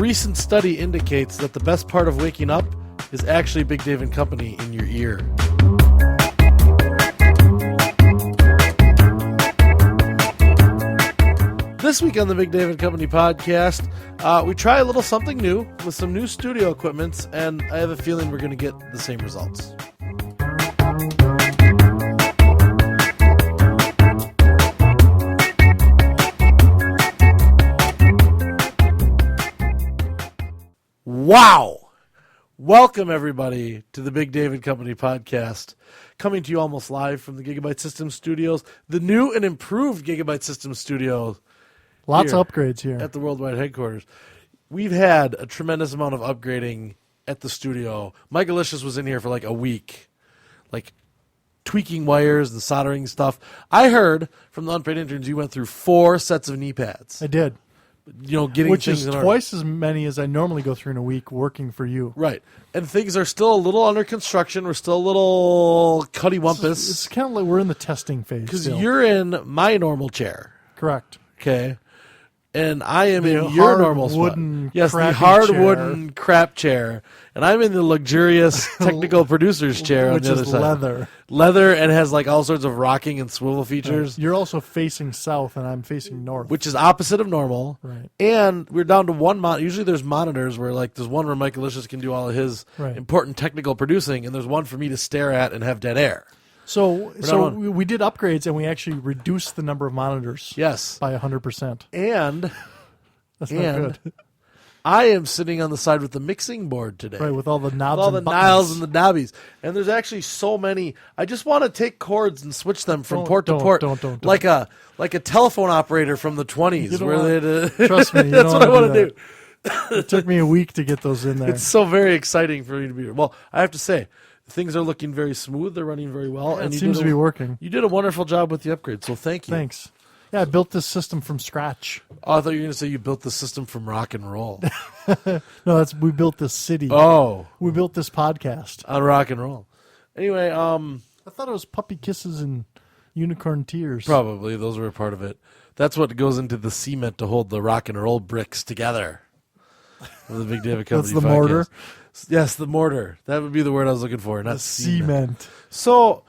recent study indicates that the best part of waking up is actually Big Dave and Company in your ear. This week on the Big Dave and Company podcast, we try a little something new with some new studio equipments, and I have a feeling we're going to get the same results. Wow! Welcome, everybody, to the Big Dave and Company podcast, coming to you almost live from the Gigabyte Systems Studios, the new and improved Gigabyte Systems Studios. Lots of upgrades here. At the worldwide headquarters. We've had a tremendous amount of upgrading at the studio. Mike Alicious was in here for like a week, like tweaking wires and soldering stuff. I heard from the unpaid interns you went through 4 sets of knee pads. I did. You know, getting Which things is in order. twice as many as I normally go through in a week working for you. Right. And things are still a little under construction. We're still a little cuddy-wumpus. It's kind of like we're in the testing phase. Because you're in my normal chair. Correct. Okay. And I am The in your hard normal spot. wooden Yes, the crappy hard chair. wooden crap chair. And I'm in the luxurious technical producer's chair on Which the other is side. leather. Leather and has like all sorts of rocking and swivel features, You're also facing south, and I'm facing north. which is opposite of normal. Right. And we're down to one monitor. Usually there's monitors where like there's one where Mike Alicious can do all of his Right. important technical producing, and there's one for me to stare at and have dead air. So not on. we did upgrades, and we actually reduced the number of monitors Yes. by 100%. And That's not and good. I am sitting on the side with the mixing board today. Right, with all the knobs all the and buttons. dials and the knobbies. And there's actually so many. I just want to take cords and switch them from port to port. Don't. Like a telephone operator from the 20s. You don't where want- they'd, Trust me, you that's don't what I wanna want to do do. It took me a week to get those in there. It's so very exciting for me to be here. Well, I have to say, things are looking very smooth. They're running very well. It you seems did to be working. You did a wonderful job with the upgrade, so thank you. Thanks. Yeah, I built this system from scratch. Oh, I thought you were going to say you built the system from rock and roll. No, we built this city. Oh, We built this podcast. on rock and roll. Anyway, I thought it was puppy kisses and unicorn tears. probably those were a part of it. That's what goes into the cement to hold the rock and roll bricks together. Of the Big David Company That's the podcast. mortar? Yes, the mortar. That would be the word I was looking for, not The cement. cement. So,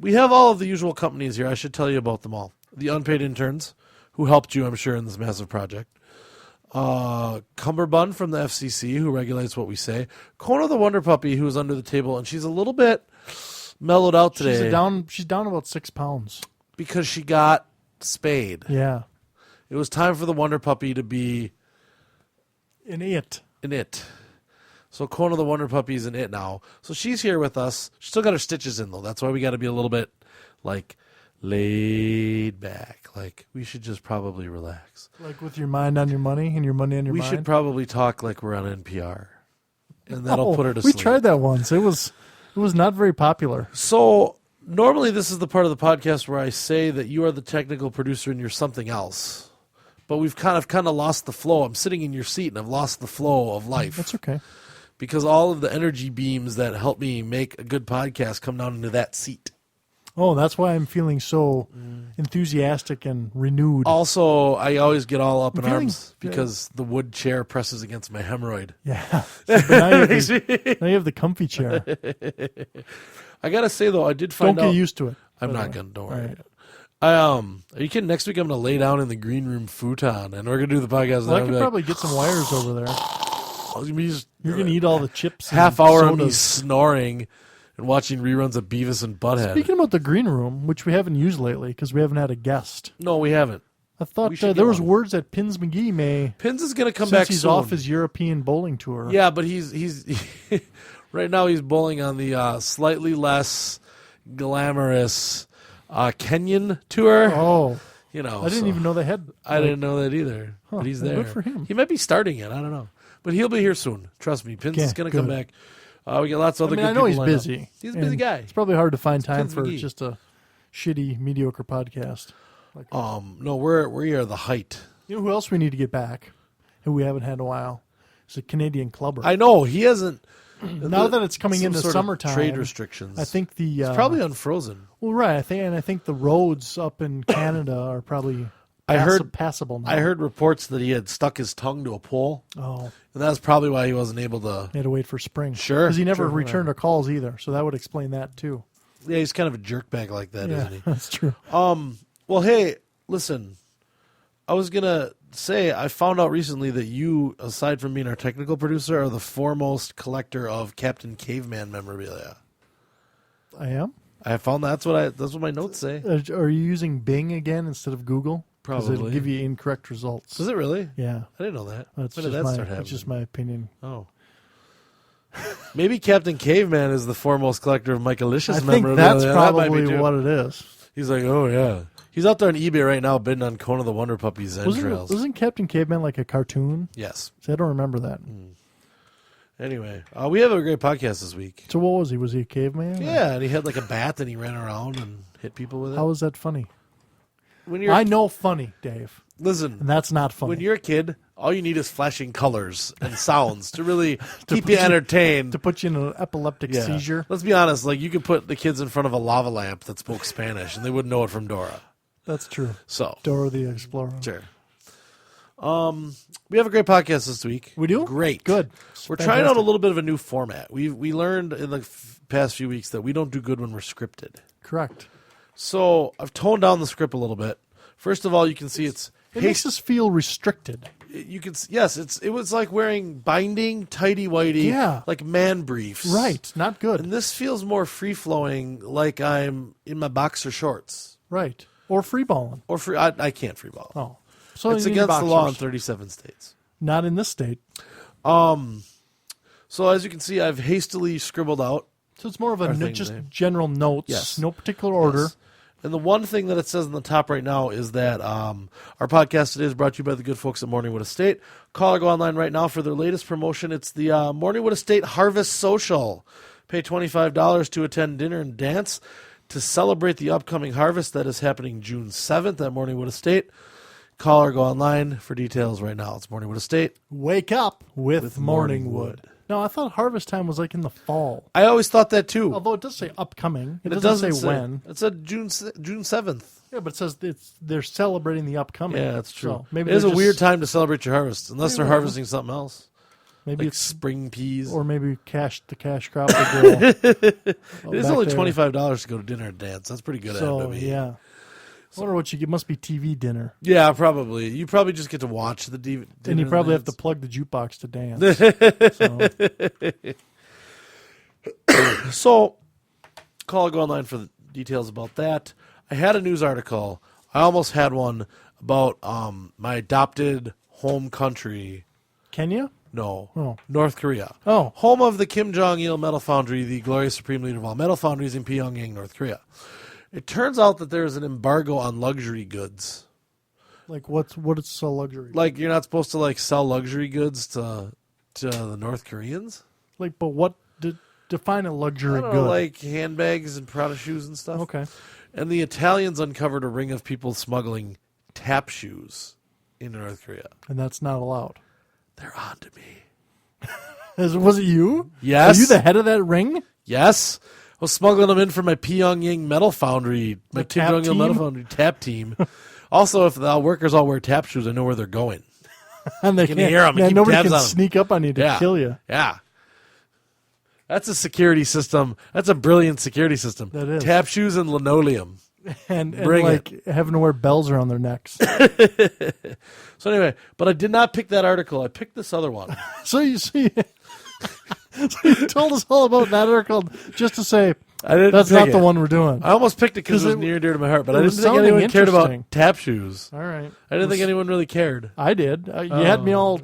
we have all of the usual companies here. I should tell you about them all. The unpaid interns, who helped you, I'm sure, in this massive project. Cumberbund from the FCC, who regulates what we say. Kona the Wonder Puppy, who is under the table, and she's a little bit mellowed out today She's down about 6 pounds. because she got spayed. Yeah. It was time for the Wonder Puppy to be In it. an it. So Kona the Wonder Puppy's an it now. So she's here with us. She's still got her stitches in, though. That's why we got to be a little bit, like, laid back. Like, we should just probably relax. Like with your mind on your money and your money on your We mind. should probably talk like we're on NPR. And that'll put her to we sleep. tried that once. It was not very popular. So, normally this is the part of the podcast where I say that you are the technical producer and you're something else. But we've kind of lost the flow. I'm sitting in your seat and I've lost the flow of life. That's okay. Because all of the energy beams that help me make a good podcast come down into that seat. Oh, that's why I'm feeling so enthusiastic and renewed. Also, I always get all up in feeling arms because the wood chair presses against my hemorrhoid. Yeah. But now you have the comfy chair. I gotta say though, I did find Don't out. get used to it. I'm by the not way. gonna. Don't worry. All right. Are you kidding? Next week I'm gonna lay down in the green room futon and we're gonna do the podcast. Well, I and could I'll be probably get some wires over there. like, You're going to eat all the chips. half and hour of me sodas. snoring and watching reruns of Beavis and Butthead. Speaking about the green room, which we haven't used lately because we haven't had a guest. No, we haven't. I We thought should get there was one. words that Pins McGee may, Pins is gonna come since back he's soon. off his European bowling tour. Yeah, but he's right now he's bowling on the slightly less glamorous Kenyan tour. Oh, You know, I didn't so even know they had. I didn't know that either. But he's well, there. good for him. He might be starting it. I don't know, but he'll be here soon. Trust me. Pins Okay, is going to come good. back. We get lots of other I good know people he's lined up. busy. He's a busy and guy. It's probably hard to find time Pins for McGee. just a shitty, mediocre podcast. No, we are the height. You know who else we need to get back, who we haven't had in a while? It's a Canadian clubber. I know he hasn't. Now that it's coming some into sort of summertime, trade restrictions. I think it's probably unfrozen. well, right. I think the roads up in Canada are probably passable now. I heard reports that he had stuck his tongue to a pole, Oh, and that's probably why he wasn't able to. he had to wait for spring. Sure, because he never sure, returned our calls either. So that would explain that too. Yeah, he's kind of a jerkbag like that, Yeah, isn't he? that's true. Well, hey, listen. I was gonna say I found out recently that you, aside from being our technical producer, are the foremost collector of Captain Caveman memorabilia. I am. I found that's what my notes say. Are you using Bing again instead of Google? 'Cause it'll Probably. give you incorrect results. Is it really? Yeah. I didn't know that. That's When did just that start happening? that's just my opinion. Oh. Maybe Captain Caveman is the foremost collector of Michael Licious I think memorabilia. that's That might be probably too. what it is. He's like, oh yeah. He's out there on eBay right now bidding on Conan the Wonder Puppy's entrails. Wasn't Captain Caveman like a cartoon? Yes. See, I don't remember that. Anyway, we have a great podcast this week. So what was he? Was he a caveman? Yeah, and he had like a bat and he ran around and hit people with it. How was that funny? When you're I know funny, Dave, listen, and that's not funny. when you're a kid, all you need is flashing colors and sounds to really keep put you you- entertained. to put you in an epileptic Yeah. seizure. Let's be honest, like you could put the kids in front of a lava lamp that spoke Spanish and they wouldn't know it from Dora. That's true. So, Dora the Explorer. sure. We have a great podcast this week. We do? Great. Good. We're trying out a Fantastic. little bit of a new format. We learned in the past few weeks that we don't do good when we're scripted. Correct. So I've toned down the script a little bit. First of all, you can see it's It makes us feel restricted. you can yes, it was like wearing binding tighty whitey, Yeah. like man briefs, Right. Not good. And this feels more free flowing, like I'm in my boxer shorts Right. Or free balling. or free. I can't free ball. Oh. So It's you need against the law in boxers. 37 states. Not in this state. So as you can see, I've hastily scribbled out. So it's more of Our a thing just today. general notes. Yes. No particular order. Yes. And the one thing that it says on the top right now is that our podcast today is brought to you by the good folks at Morningwood Estate. Call or go online right now for their latest promotion. It's the Morningwood Estate Harvest Social. Pay $25 to attend dinner and dance to celebrate the upcoming harvest that is happening June 7th at Morningwood Estate. Call or go online for details right now. It's Morningwood Estate. Wake up with Morningwood. Morningwood. No, I thought harvest time was like in the fall. I always thought that too. Although it does say upcoming. It It doesn't say when. It said June 7th. Yeah, but it says they're celebrating the upcoming. Yeah, that's true. So maybe it is a they're weird just- time to celebrate your harvest, unless they're Maybe- harvesting something else, Maybe like it's spring peas. or maybe the cash crop will grow. It is only $25 to go to dinner and dance. That's pretty good. So at it, yeah, I wonder what you get. Must be TV dinner, yeah, probably. You probably just get to watch the dinner. and you probably have to dance. plug the jukebox to dance. So, So, call or go online for the details about that. I had a news article. I almost had one about my adopted home country. Kenya. No, Oh. North Korea. Oh, Home of the Kim Jong-il Metal Foundry, the glorious supreme leader of all metal foundries in Pyongyang, North Korea. It turns out that there is an embargo on luxury goods. like what is so luxury? Like you're not supposed to like sell luxury goods to the North Koreans. Like, but what define a luxury I don't good? know, like handbags and Prada shoes and stuff. Okay, And the Italians uncovered a ring of people smuggling tap shoes into North Korea. and that's not allowed. They're on to me. Was it you? Yes. Are you the head of that ring? Yes. I was smuggling them in for my Pyongyang Metal Foundry, my The Kim tap Jong-il Metal team? Foundry tap team. Also, if the workers all wear tap shoes, I know where they're going. And they can can't hear 'em and man, keep nobody tabs can on 'em. sneak up on you to kill you. Yeah. That's a security system. That's a brilliant security system. That is. Tap shoes and linoleum. And Bring like having to wear bells around their necks. So anyway, but I did not pick that article. I picked this other one. So you see, so you told us all about that article just to say I didn't that's pick not it. the one we're doing. I almost picked it because 'Cause it was it- near and dear to my heart, but it I was didn't think sounding anyone cared about interesting. tap shoes. All right, I didn't think anyone really cared. I did. You had me all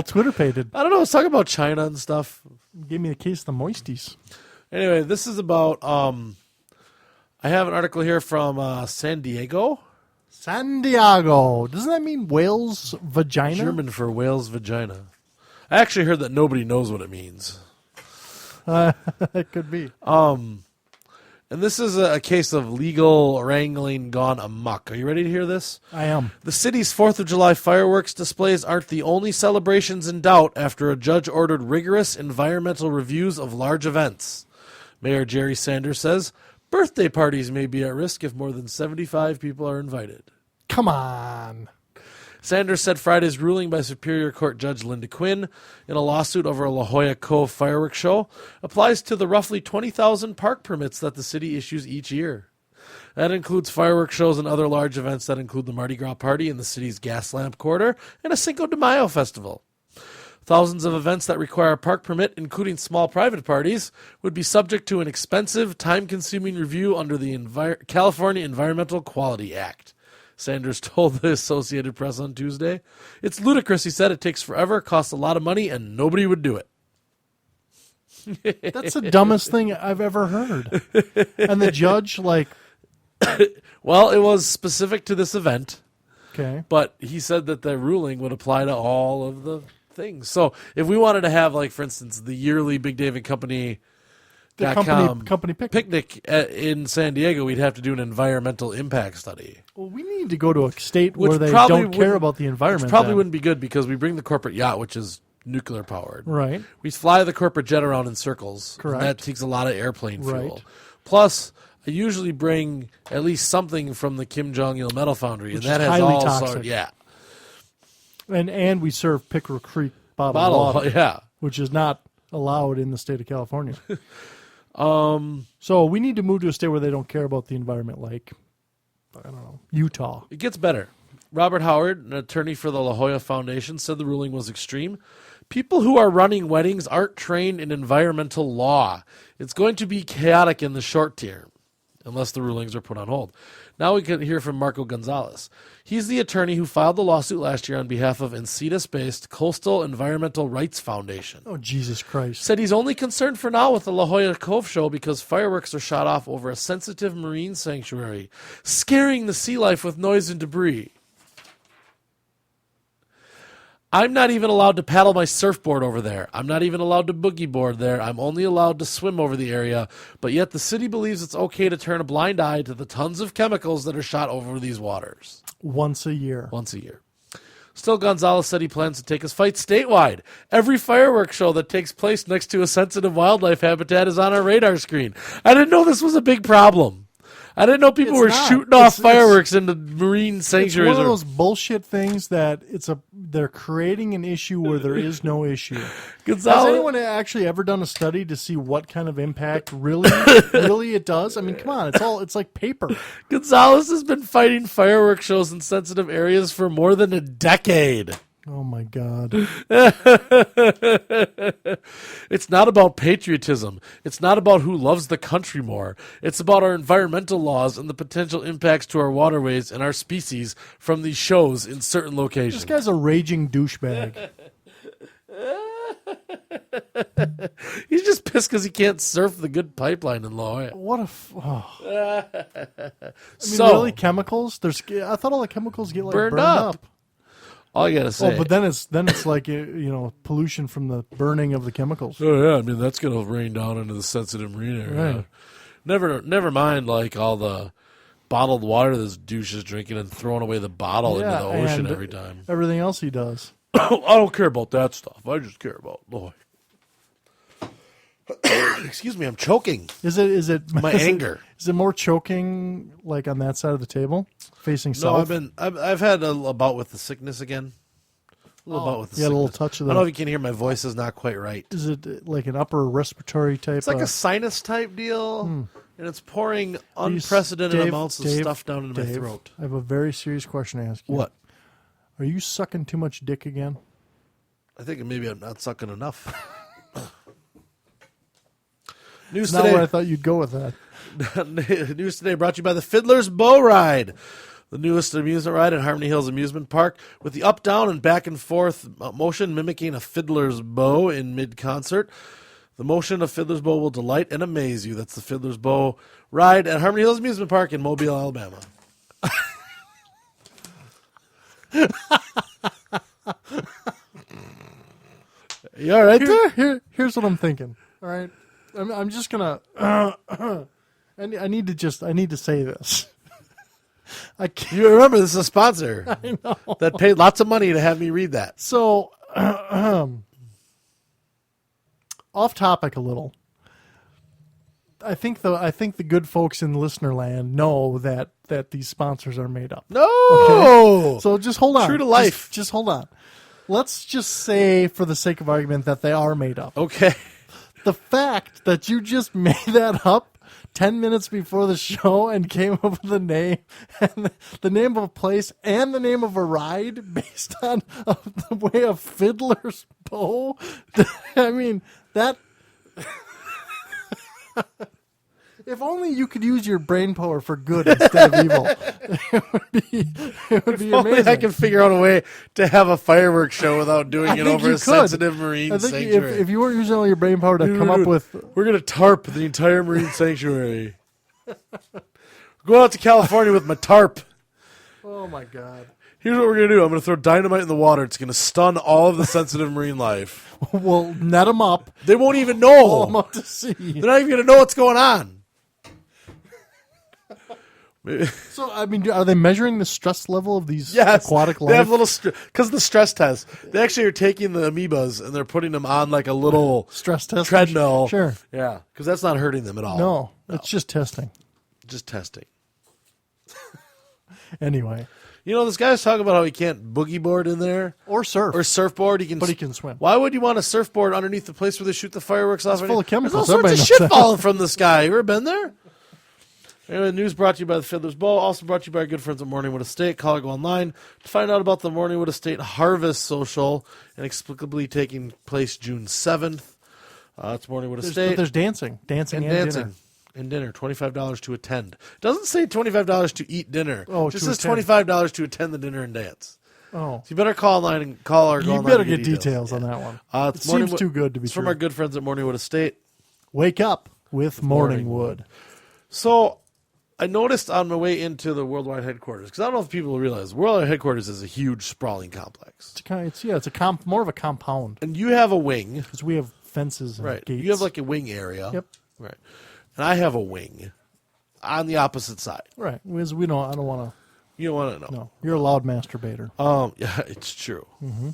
Twitter pated. I don't know. I was talking about China and stuff. Gave me the case of the moisties. Anyway, this is about. I have an article here from San Diego, San Diego. Doesn't that mean whale's vagina? German for whale's vagina. I actually heard that nobody knows what it means. It could be. And this is a case of legal wrangling gone amok. Are you ready to hear this? I am. The city's 4th of July fireworks displays aren't the only celebrations in doubt after a judge ordered rigorous environmental reviews of large events. Mayor Jerry Sanders says birthday parties may be at risk if more than 75 people are invited. Come on. Sanders said Friday's ruling by Superior Court Judge Linda Quinn in a lawsuit over a La Jolla Cove fireworks show applies to the roughly 20,000 park permits that the city issues each year. That includes fireworks shows and other large events that include the Mardi Gras Party in the city's gas lamp corridor and a Cinco de Mayo festival. Thousands of events that require a park permit, including small private parties, would be subject to an expensive, time-consuming review under the California Environmental Quality Act, Sanders told the Associated Press on Tuesday. It's ludicrous, he said. It takes forever, costs a lot of money, and nobody would do it. That's the dumbest thing I've ever heard. And the judge, like... Well, it was specific to this event, Okay. but he said that the ruling would apply to all of the things. So if we wanted to have, like, for instance, the yearly Big Dave and Company The company picnic. in San Diego, we'd have to do an environmental impact study. Well, we need to go to a state Which where they probably don't care about the environment. Which probably then. wouldn't be good because we bring the corporate yacht, which is nuclear powered. Right. We fly the corporate jet around in circles. Correct. And that takes a lot of airplane fuel. Right. Plus, I usually bring at least something from the Kim Jong-il Metal Foundry, Which and that is has highly all toxic. yeah. And we serve Pickerel Creek bottled water, yeah. which is not allowed in the state of California. So we need to move to a state where they don't care about the environment, like, I don't know, Utah. It gets better. Robert Howard, an attorney for the La Jolla Foundation, said the ruling was extreme. People who are running weddings aren't trained in environmental law. It's going to be chaotic in the short term, unless the rulings are put on hold. Now we can hear from Marco Gonzalez. He's the attorney who filed the lawsuit last year on behalf of Encinitas-based Coastal Environmental Rights Foundation. Oh, Jesus Christ. Said he's only concerned for now with the La Jolla Cove show because fireworks are shot off over a sensitive marine sanctuary, scaring the sea life with noise and debris. I'm not even allowed to paddle my surfboard over there. I'm not even allowed to boogie board there. I'm only allowed to swim over the area. But yet the city believes it's okay to turn a blind eye to the tons of chemicals that are shot over these waters. Once a year. Once a year. Still, Gonzalez said he plans to take his fight statewide. Every fireworks show that takes place next to a sensitive wildlife habitat is on our radar screen. I didn't know this was a big problem. I didn't know people were shooting off fireworks into marine sanctuaries. It's one of those bullshit things that they're creating an issue where there is no issue. Has anyone actually ever done a study to see what kind of impact really it does? I mean, come on, it's like paper. Gonzalez has been fighting fireworks shows in sensitive areas for more than a decade. Oh my God. It's not about patriotism. It's not about who loves the country more. It's about our environmental laws and the potential impacts to our waterways and our species from these shows in certain locations. This guy's a raging douchebag. He's just pissed because he can't surf the good pipeline in La Jolla. What a... So, really, chemicals? I thought all the chemicals get burned up. All I gotta say. Oh, but then it's like pollution from the burning of the chemicals. Oh yeah, I mean that's gonna rain down into the sensitive marine area. Right. Never mind like all the bottled water this douche is drinking and throwing away the bottle into the ocean every time. Everything else he does. I don't care about that stuff. I just care about boy. Excuse me, I'm choking. Is it my anger? Is it more choking like on that side of the table, facing south? No, I've had a bout with the sickness again. A little touch of that. I don't know if you can hear my voice is not quite right. Is it like an upper respiratory type? It's like a sinus type deal, and it's pouring unprecedented amounts of stuff down into my throat. I have a very serious question to ask you. What? Are you sucking too much dick again? I think maybe I'm not sucking enough. News today. Not where I thought you'd go with that. News today brought to you by the Fiddler's Bow Ride, the newest amusement ride at Harmony Hills Amusement Park, with the up, down, and back and forth motion mimicking a fiddler's bow in mid-concert. The motion of Fiddler's Bow will delight and amaze you. That's the Fiddler's Bow Ride at Harmony Hills Amusement Park in Mobile, Alabama. You all right there? Here's what I'm thinking. All right. I'm just gonna. I need to say this. You remember this is a sponsor. I know. That paid lots of money to have me read that. So, off topic a little. I think the good folks in listener land know that these sponsors are made up. No. Okay? So just hold on. True to life. Just hold on. Let's just say, for the sake of argument, that they are made up. Okay. The fact that you just made that up 10 minutes before the show and came up with a name and the name of a place and the name of a ride based on the way of Fiddler's Bow. I mean, that... If only you could use your brain power for good instead of evil, it would be Only amazing. I can figure out a way to have a fireworks show without doing it over a sensitive marine I think sanctuary. if you weren't using all your brain power to come up with... We're going to tarp the entire marine sanctuary. Go out to California with my tarp. Oh, my God. Here's what we're going to do. I'm going to throw dynamite in the water. It's going to stun all of the sensitive marine life. We'll net them up. They won't even Pull them know. up to sea. They're not even going to know what's going on. So, I mean, are they measuring the stress level of these Yes, aquatic life? they have little because the stress test. They actually are taking the amoebas and they're putting them on like a little stress test treadmill. Sure. Yeah, because that's not hurting them at all. No, it's just testing. Just testing. Anyway. You know, this guy's talking about how he can't boogie board in there Or surf. or surfboard. But he can swim. Why would you want a surfboard underneath the place where they shoot the fireworks off? It's full of chemicals. There's all sorts Everybody of shit knows that. falling from the sky. You ever been there? Anyway, news brought to you by the Fiddler's Bow. Also brought to you by our good friends at Morningwood Estate. Call or go online to find out about the Morningwood Estate Harvest Social, inexplicably taking place June 7th. It's Morningwood Estate. But there's dancing. Dancing and dinner. And dinner, $25 to attend. It doesn't say $25 to eat dinner. Oh, it just to says attend. $25 to attend the dinner and dance. Oh. So you better call online and call or go You online. better and get details on that one. It seems too good to be It's true. from our good friends at Morningwood Estate. Wake up with Morningwood. So I noticed on my way into the Worldwide headquarters, because I don't know if people realize, Worldwide headquarters is a huge sprawling complex. It's more of a compound. And you have a wing. Because we have fences and Right. gates. You have like a wing area. Yep. Right. And I have a wing on the opposite side. Right. Because I don't want to... You don't want to know. No. You're a loud masturbator. Yeah, it's true. Mm-hmm.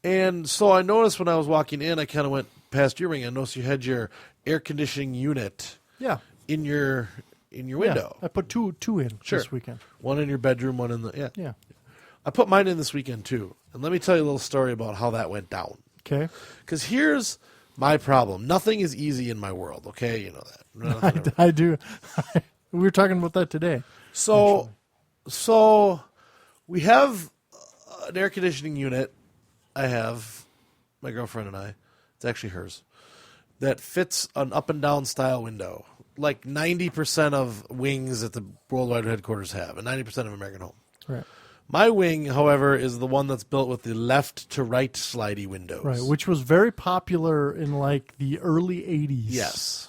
And so I noticed when I was walking in, I kind of went past your ring. I noticed you had your air conditioning unit Yeah. in your window. I put two in this weekend. One in your bedroom, one in the Yeah. I put mine in this weekend too. And let me tell you a little story about how that went down. Okay. Because here's my problem. Nothing is easy in my world. Okay, you know that. I do. We were talking about that today. So we have an air conditioning unit. I have, my girlfriend and I. It's actually hers. That fits an up and down style window. Like 90% of wings at the Worldwide headquarters have, and 90% of American Home. Right. My wing, however, is the one that's built with the left to right slidey windows. Right, which was very popular in like the early 80s. Yes.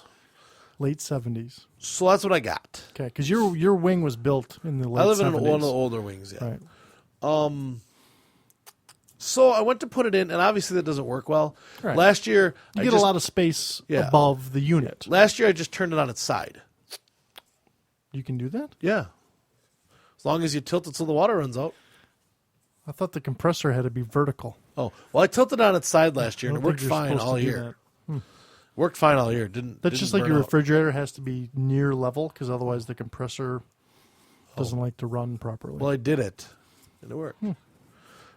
Late 70s. So that's what I got. Okay, because your wing was built in the late 70s. I live in one of the older wings, yeah. Right. So I went to put it in, and obviously that doesn't work well. Right. Last year, You get a lot of space Yeah. above the unit. Last year, I just turned it on its side. You can do that? Yeah. As long as you tilt it so the water runs out. I thought the compressor had to be vertical. Oh, well, I tilted it on its side last year, I and it don't worked think you're fine supposed all to do year. that. Worked fine all year. Didn't That's just like burn your out. refrigerator has to be near level because otherwise the compressor doesn't like to run properly. Well, I did it, and it worked.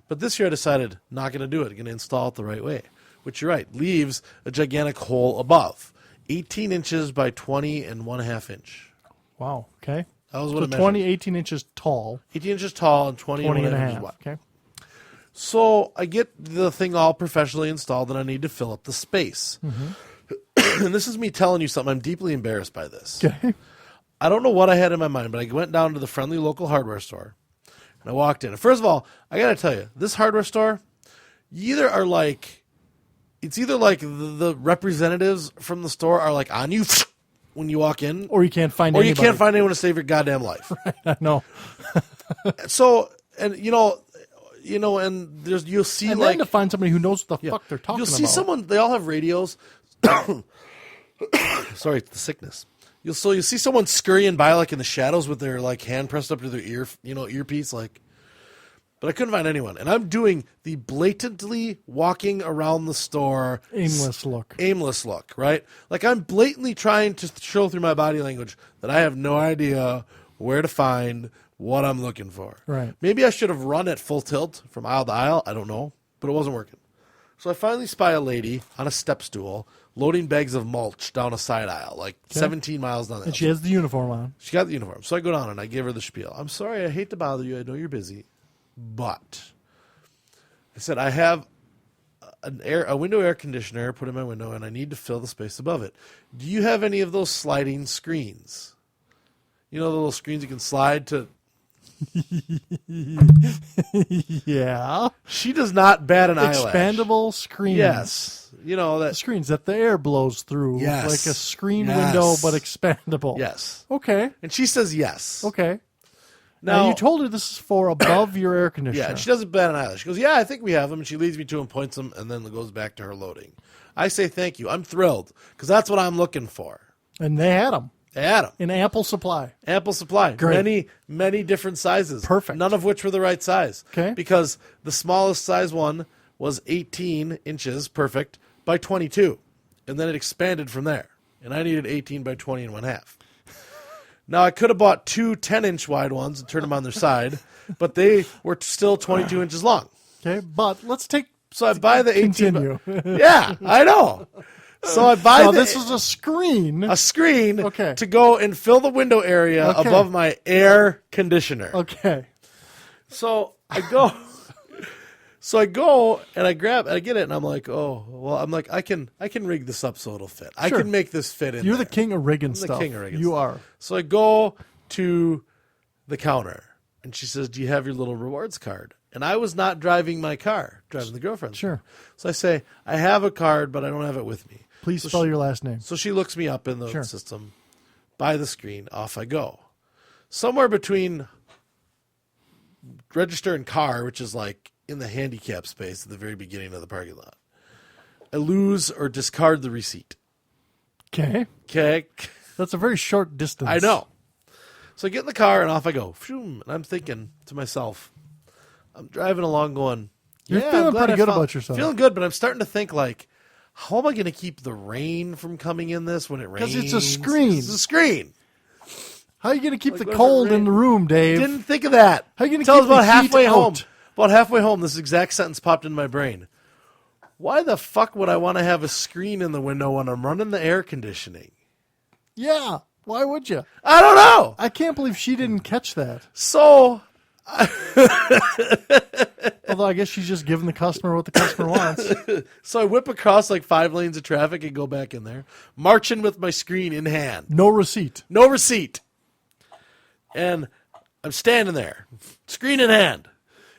But this year I decided not going to do it. Going to install it the right way, which you're right, leaves a gigantic hole above, 18 inches by 20 and 1/2 inch. Wow. Okay. That was what So it measured. 18 inches tall, 18 inches tall and 20 20 and a inches half. wide. Okay. So I get the thing all professionally installed, and I need to fill up the space. And this is me telling you something. I'm deeply embarrassed by this. Okay. I don't know what I had in my mind, but I went down to the friendly local hardware store, and I walked in. And first of all, I got to tell you, this hardware store, you either are like, it's either like the representatives from the store are like on you when you walk in, Or you can't find or anybody. you can't find anyone to save your goddamn life. No. So, and and you'll see And like then to find somebody who knows what the fuck they're talking You'll about. see someone. They all have radios. Sorry, it's the sickness. You'll see someone scurrying by like in the shadows with their like hand pressed up to their earpiece, like. But I couldn't find anyone. And I'm doing the blatantly walking around the store. Aimless look. Aimless look, right? Like I'm blatantly trying to show through my body language that I have no idea where to find what I'm looking for. Right. Maybe I should have run at full tilt from aisle to aisle. I don't know. But it wasn't working. So I finally spy a lady on a step stool loading bags of mulch down a side aisle, like 17 miles down the aisle. And she has the uniform on. She got the uniform. So I go down and I give her the spiel. I'm sorry, I hate to bother you. I know you're busy. But I said, I have a window air conditioner put in my window, and I need to fill the space above it. Do you have any of those sliding screens? You know the little screens you can slide to? Yeah. She does not bat an eyelash. Expandable screens. Yes. You know that. Screens that the air blows through. Yes. Like a screen window, but expandable. Yes. Okay. And she says yes. Okay. Now you told her this is for above your air conditioner. Yeah, and she doesn't bat an eyelash. She goes, yeah, I think we have them. And she leads me to them, points them, and then goes back to her loading. I say thank you. I'm thrilled because that's what I'm looking for. And they had them. They had them. In ample supply. Ample supply. Great. Many different sizes. Perfect. None of which were the right size. Okay. Because the smallest size one was 18 inches, perfect, by 22. And then it expanded from there. And I needed 18 by 20 and 1/2. Now, I could have bought two 10-inch wide ones and turned them on their side, but they were still 22 inches long. Okay, but let's take... So I buy the 18. Continue. Yeah, I know. So I buy so this is a screen. A screen Okay. to go and fill the window area above my air conditioner. Okay. So I go... So I go and I get it, and I'm like, oh, well, I'm like, I can rig this up so it'll fit. I can make this fit in. You're there. the king of rigging I'm stuff. the king of rigging you stuff. are. So I go to the counter, and she says, do you have your little rewards card? And I was not driving my car, driving the girlfriend's Sure. car. So I say, I have a card, but I don't have it with me. Please spell your last name. So she looks me up in the system, by the screen, off I go. Somewhere between register and car, which is like in the handicap space at the very beginning of the parking lot, I lose or discard the receipt. Okay. Okay. That's a very short distance. I know. So I get in the car and off I go. And I'm thinking to myself, I'm driving along going, You're feeling pretty good about yourself. Feeling good, but I'm starting to think like, how am I going to keep the rain from coming in this when it rains? Because it's a screen. It's a screen. How are you going to keep the cold in the room, Dave? Didn't think of that. How are you going to Tell keep us about the halfway heat home. out? About halfway home, this exact sentence popped in my brain. Why the fuck would I want to have a screen in the window when I'm running the air conditioning? Yeah. Why would you? I don't know. I can't believe she didn't catch that. So, although I guess she's just giving the customer what the customer wants. So I whip across like 5 lanes of traffic and go back in there, marching with my screen in hand. No receipt. No receipt. And I'm standing there, screen in hand.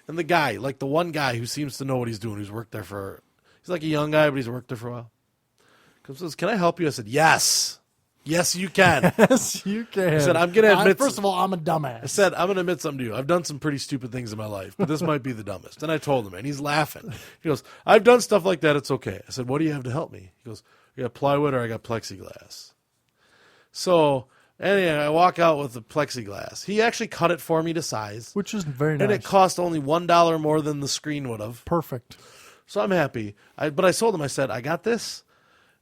And the guy, like the one guy who seems to know what he's doing, who's worked there he's like a young guy, but he's worked there for a while. Comes and says, can I help you? I said, yes. Yes, you can. Yes, you can. I said, I'm going to admit. First of all, I'm a dumbass. I said, I'm going to admit something to you. I've done some pretty stupid things in my life, but this might be the dumbest. And I told him, and he's laughing. He goes, I've done stuff like that. It's okay. I said, what do you have to help me? He goes, I got plywood or I got plexiglass. So, anyway, I walk out with the plexiglass. He actually cut it for me to size. Which is very nice. And it cost only $1 more than the screen would have. Perfect. So I'm happy. But I told him, I said, I got this.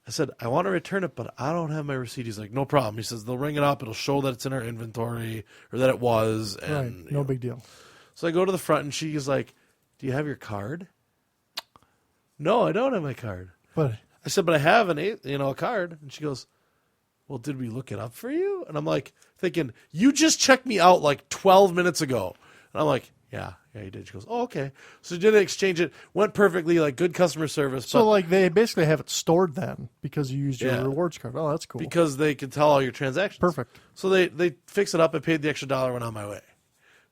I said, I want to return it, but I don't have my receipt. He's like, no problem. He says, they'll ring it up. It'll show that it's in our inventory or that it was. And, right. No big deal. So I go to the front, and she is like, do you have your card? No, I don't have my card. But I said, but I have a card. And she goes, well, did we look it up for you? And I'm like thinking, you just checked me out like 12 minutes ago. And I'm like, yeah, you did. She goes, oh, okay. So did they exchange it? Went perfectly, like good customer service. So like they basically have it stored then because you used your rewards card. Oh, that's cool. Because they can tell all your transactions. Perfect. So they fix it up. I paid the extra $1, went on my way.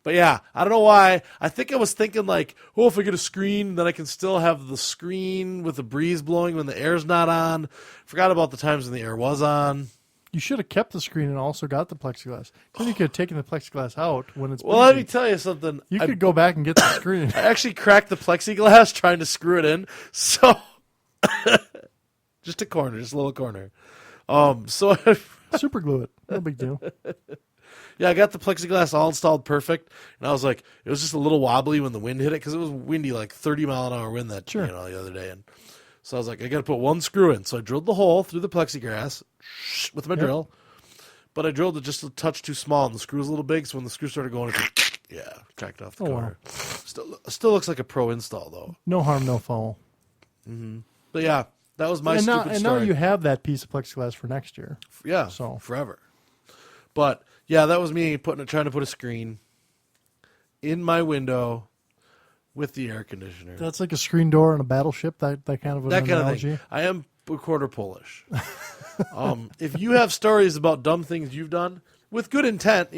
But yeah, I don't know why. I think I was thinking like, oh, if I get a screen, then I can still have the screen with the breeze blowing when the air's not on. Forgot about the times when the air was on. You should have kept the screen and also got the plexiglass. Then you could have taken the plexiglass out when it's Well, let me tell you something. You could go back and get the screen. I actually cracked the plexiglass trying to screw it in. So, just a little corner. So, super glue it. No big deal. Yeah, I got the plexiglass all installed perfect, and I was like, it was just a little wobbly when the wind hit it because it was windy, like 30-mile-an-hour wind the other day. And so I was like, I got to put one screw in. So I drilled the hole through the plexiglass with my drill, but I drilled it just a touch too small, and the screw was a little big. So when the screw started going, cracked off the corner. Wow. Still looks like a pro install though. No harm, no foul. Mm-hmm. But yeah, that was my stupid story. And now you have that piece of plexiglass for next year. Yeah, so forever. But yeah, that was me trying to put a screen in my window with the air conditioner. That's like a screen door on a battleship. That kind of an analogy. Kind of thing. I am a quarter Polish. If you have stories about dumb things you've done with good intent,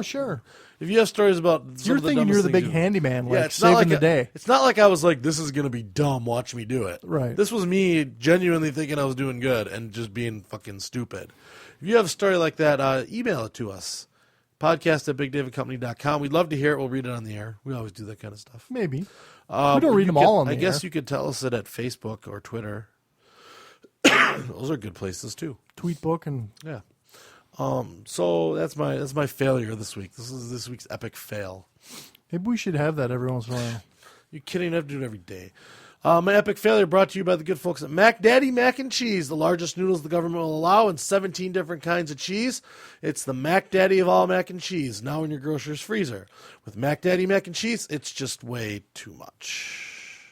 sure. If you have stories about you're thinking you're the big handyman, it's saving the day. It's not like I was like, this is going to be dumb. Watch me do it. Right. This was me genuinely thinking I was doing good and just being fucking stupid. If you have a story like that, email it to us. podcast@bigdavidcompany.com. We'd love to hear it. We'll read it on the air. We always do that kind of stuff. Maybe. We don't read them all on the air. I guess you could tell us it at Facebook or Twitter. Those are good places too. Tweetbook and yeah. So that's my failure this week. This is this week's epic fail. Maybe we should have that every once in a while. You kidding? I have to do it every day. My epic failure brought to you by the good folks at Mac Daddy Mac and Cheese, the largest noodles the government will allow in 17 different kinds of cheese. It's the Mac Daddy of all mac and cheese, now in your grocer's freezer. With Mac Daddy Mac and Cheese, it's just way too much.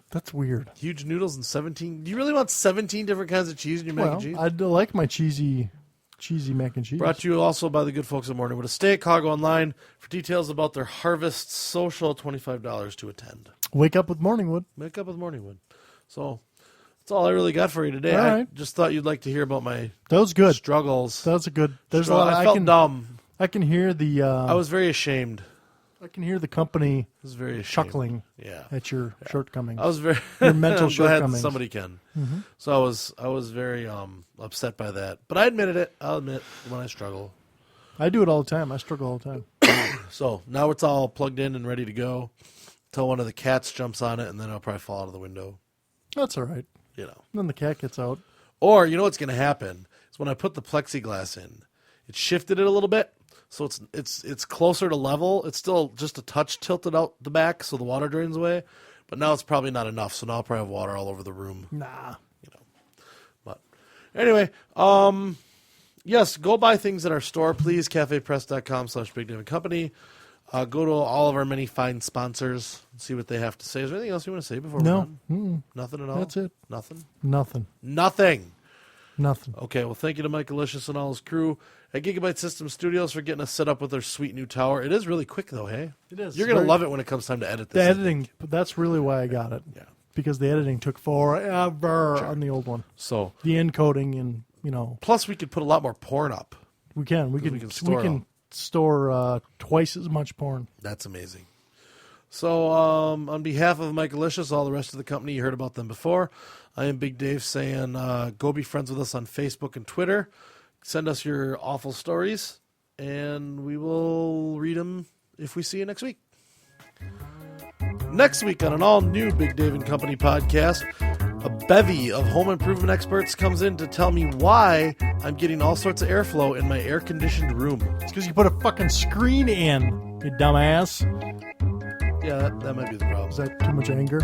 That's weird. Huge noodles and 17. Do you really want 17 different kinds of cheese in your mac and cheese? I like my cheesy mac and cheese. Brought to you also by the good folks at Morningwood Estate. Call online for details about their Harvest Social, $25 to attend. Wake up with Morningwood. Wake up with Morningwood. So that's all I really got for you today. All right. I just thought you'd like to hear about my that was good struggles. That was a good. There's a lot. I felt dumb. I can hear the. I was very ashamed. I can hear the company chuckling yeah. at your shortcomings. I was very your mental shortcomings. Somebody can. Mm-hmm. So I was very upset by that. But I admitted it. I'll admit when I struggle. I do it all the time. I struggle all the time. So now it's all plugged in and ready to go. Until one of the cats jumps on it, and then I'll probably fall out of the window. That's all right. Then the cat gets out. Or you know what's going to happen is when I put the plexiglass in, it shifted it a little bit. So it's closer to level. It's still just a touch tilted out the back so the water drains away. But now it's probably not enough. So now I'll probably have water all over the room. Nah. But anyway, yes, go buy things at our store, please. cafepress.com/BigDavidCompany. Go to all of our many fine sponsors and see what they have to say. Is there anything else you want to say before we're done? Mm-mm. Nothing at all? That's it. Nothing. Okay, well, thank you to Mike Alicious and all his crew at Gigabyte System Studios for getting us set up with their sweet new tower. It is really quick, though, hey? It is. You're going to love it when it comes time to edit this. The editing, that's really why I got it. Yeah. Because the editing took forever on the old one. So the encoding and, Plus, we could put a lot more porn up. We can. We can store twice as much porn. That's amazing. So, on behalf of Mike Alicious, all the rest of the company, you heard about them before. I am Big Dave saying go be friends with us on Facebook and Twitter. Send us your awful stories, and we will read them if we see you next week. Next week on an all-new Big Dave and Company podcast, a bevy of home improvement experts comes in to tell me why I'm getting all sorts of airflow in my air-conditioned room. It's because you put a fucking screen in, you dumbass. Yeah, that might be the problem. Is that too much anger?